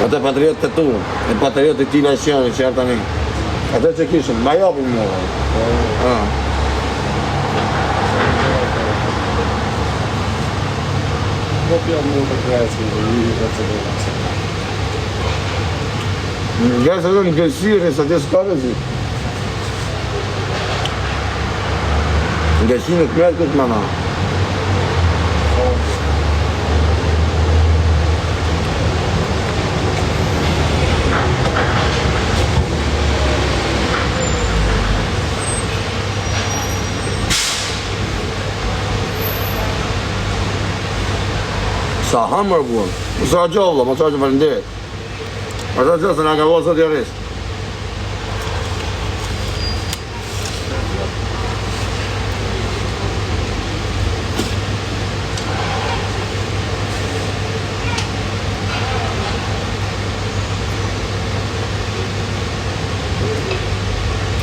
Ate patriot të tu, e patriot të ti nacioni që jarë tani. Ate që kishën, ma jopin më. Po pja më të krejtë, i të cëllë. Nga se do në gëllësirë, sa të s'kare zi. Nga shi në të mërë këtë mana. Sa hamër buën, më sa gjolla, më sa që falenderit. Ma sa që se nga ka vojë sot jarisht.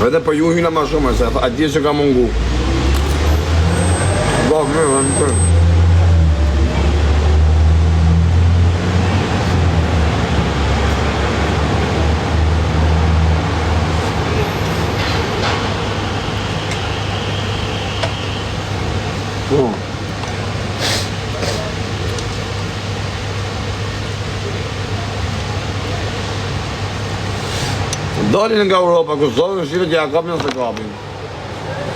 Edhe për ju hyna ma shumë, se atje që ka mungu. Ba, më. Dalin nga Europa, Kosovë, në Shqipëri që ja kapin ose kapin.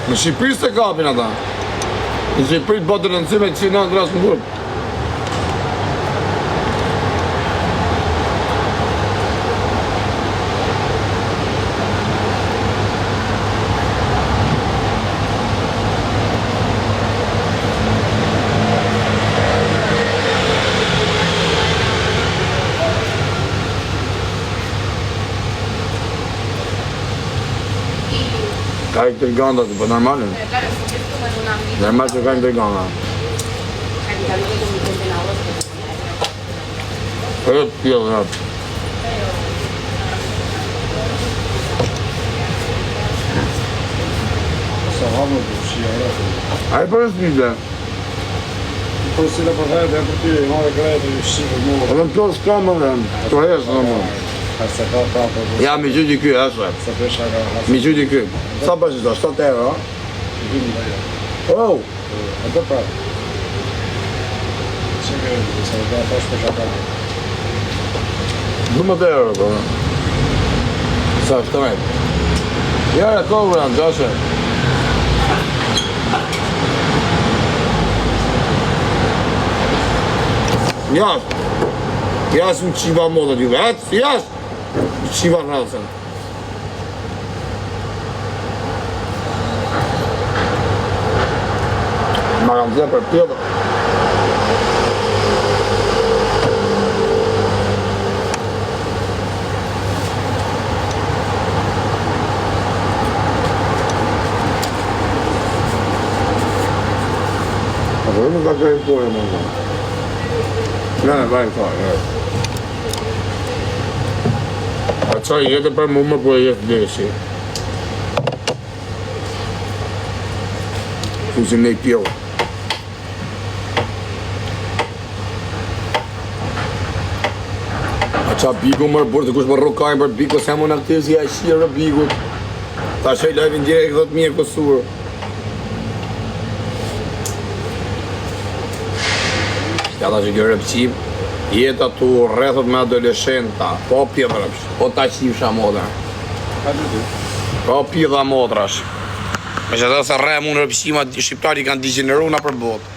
Në Shqipëri se kapin ata. Në Shqipëri të botë rëndësime që në në rasë në grupë. Ka i tërganda të për normalin? Normal që ka i tërganda. Për e të pjellë në atë. Sa hamë të shia e rëtë. A i për e së një dhe? Për sile për hajtë e për ty, i marë krejtë i shqipë më. Edhe në kjo s'ka më dhe, të heshtë në më. Se ka prapë. Ja, mi gjyti kjo, eshe. Se pesha ka hasë. Mi gjyti kjo. Sa për që do, 7 euro? Vinë dhe jo. Oh! E të prapë. Që kërë, se ka thash pesha ka. 12 euro, për. Sa, 7 euro. Jare, kohë janë, gjashe. Jasë. Jasë më qiva modët juve, atë, jasë. Më qiva rrasën. Ma kam të për pjellë. A më ka kërë pojë më në. Në, bajnë ka, A qa jetë për mu më po e jetë deshi. Fusin ne i pjellë. A qa biku mërë burë të kush më rokajnë për biku, se më në këtë si a shirë biku. Ta shaj lajvin direkt 10.000 kësurë. Ata që kjo rëpqim, jetë atu rrethot me adoleshenta, po pjedha rëpsh, po ta qifsha modra. Po pjedha modrash. Me që të se rre mund rëpqima, shqiptari i kanë degeneru nga për botë.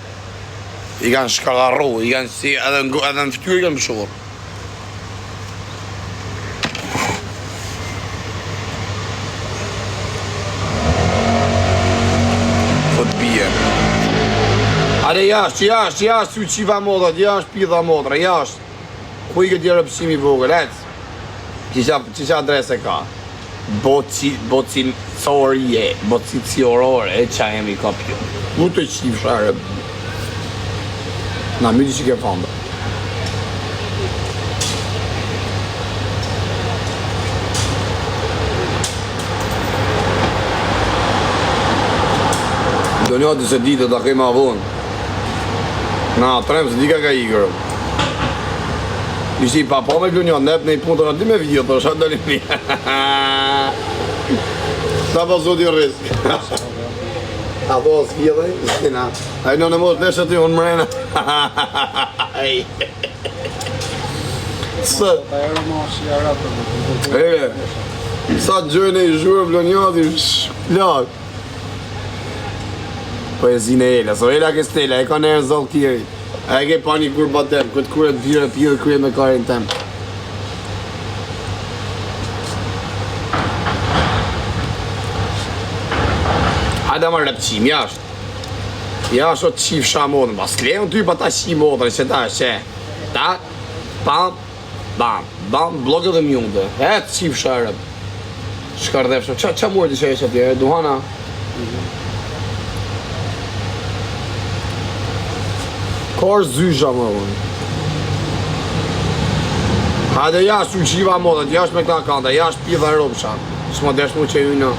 I kanë shkallarru, i kanë si, edhe në ftyrë i kanë pëshurë. Ale jashtë, si u qiva modrat, jashtë pidha modra, jashtë. Ku i këtë rëpsimi vogël, Qisha adrese ka? Bocin corje, bocin ciorore, e qa jemi ka pjo. Mu të qifsha rëp. Na, mjë që ke fanda. Do njëti se ditë të kema vonë. Na, tremë se dika ka i kërë. Ishti pa po me glunjon, nep në i punë të në dy me video, të shatë dëllim një. Sa po zoti risk. A po s'pjellë, s'kina. A i në në mos leshe ty unë mrena. Së. Ta erë ma shi aratë. Sa gjojnë e i zhurë blonjati, plak. Poezine Ela, so Ela Kestela, e ka nërë zallë tjeri. A e ke pa një kur batem, këtë kur e të vire pjë dhe krye me karin tem. Hajde më repqim, jashtë. Jashtë o të qif shamodën, pas klejon ty pa ta shimodën, që ta është, ta, pam, bam, bam, blogë dhe mjungë, e të qif sharëm. Shkardefshë, qa mërë të që e që tjere, duhana? Ka është zysha më unë. Hajde jashtë u qiva modët, jashtë me këta kanta, jashtë pidha ropësha. Shma desh mu që ju në.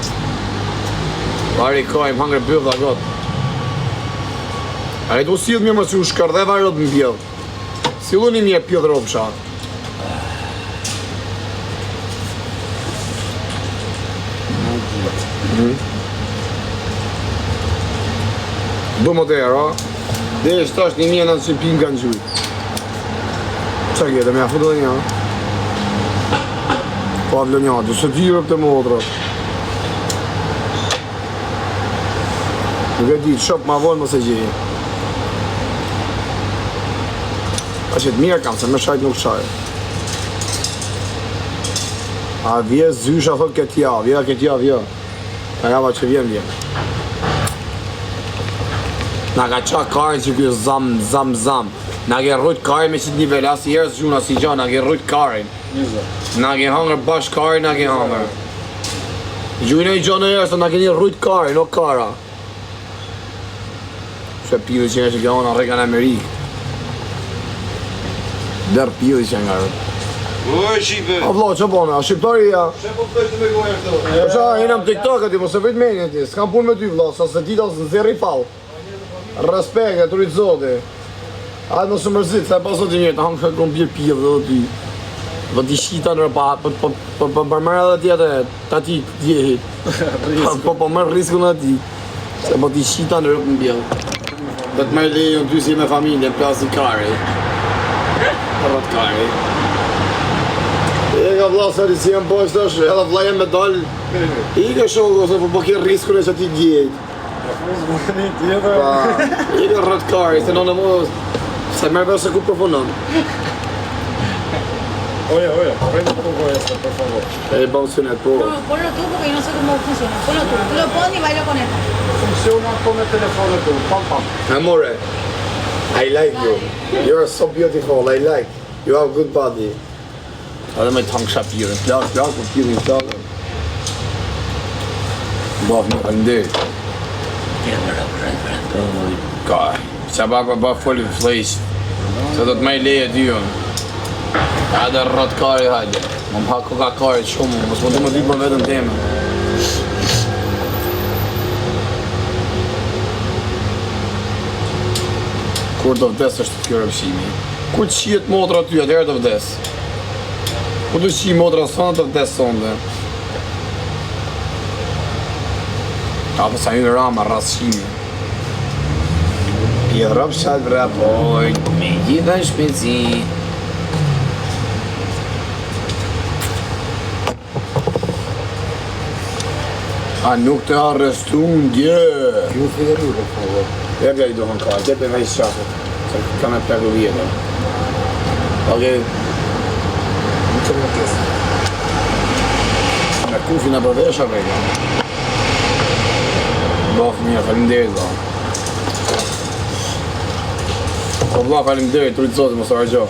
Pari kajmë, hangre bëvda gotë. A e do silë mirë më që u shkardeva e rëtë më bjellë. Silë një mje pidha ropësha. Bëmë të erë, dhe është tash 1900 pinë kanë gjujtë. Qa kjetë, me a futë dhe një? Pa vlë një, du së tyre për të modrë. Nuk e ditë, shop ma vonë më se gjejë. A që të mirë kam, se me shajt nuk shajt. A vje zysha thot këtë javë, vje këtë javë, vje. A java që vjen. Na ka qa karin që kjo zam. Na ke rrujt karin me qitë nivel, asë jerës gjuna si gja, na ke rrujt karin. Na ke hangër bashkë karin, na ke hangër. Gjujnë e gjonë e jerës, na ke një rrujt karin, o kara. Që pili që nga që kjo në reka në Amerikë. Derë pili që nga rrët. Oj, Shqipe! A vlo, që bona, a shqiptaria? Që po pëtë me gojë këto? Po qa, jenam TikTok ati, mos e vejt menjë ti, s'kam pun me ty vlo, sa se ti tas në zeri falë. Respekt, e të rritë zoti. Ajde mos e mërzit, se e paso të njërë, të hangë shakë në bjerë pjellë dhe ty. Dhe ti shita nërë pa, për mërë edhe tjetë e, ta ti djehit. Po mërë risku në ti. Se po ti shita nërë në bjerë. Dhe të mërë lejë në ty si me familje, në plasi kari. Rët kari. E ka vla sëri si jem poshtë është, edhe vla jem me dalë. I ke shokë, ose po ke risku në që ti djehit. I ke rët kari, se në në mos, se mërë vërse ku përpunon. Oye, prende un poco esto, por favor. Vamos a po. Ponlo tú porque yo no sé cómo funciona. Ponlo tú. Tú lo pones y baila con esto. Funciona con el teléfono tú, pam. Amore, I like you. You're so beautiful, I like. You have good body. Edhe me tang shapirën, plak, po pjellin plakën. Baf me këndej. Ka, që ba folli flejsh. Se do të me i leje dyën. Hajde rrët kari, hajde. Më më hako ka karit shumë, mos më të më dypë më vetën teme. Kur të vdes është kjo rëpshimi? Kur të qijet motra ty, atëherë të vdes. Kur të qijë motra sonë, të vdes sonde. Apo sa një rama, rrasqimi. Pjedra pshat vrapojnë, me gjitha në shpeci. A nuk të arrestu ndje. Ju fjeru, për favor. Jepja i dohën ka, jepja me i shafët. Se ka me pleku vjetër. Okej. Nuk të më kesë. Me kufin e përvesha vejka. Baf mirë, falimderit da. Po vla falimderit, të rritë zotë, mos të rajgjo.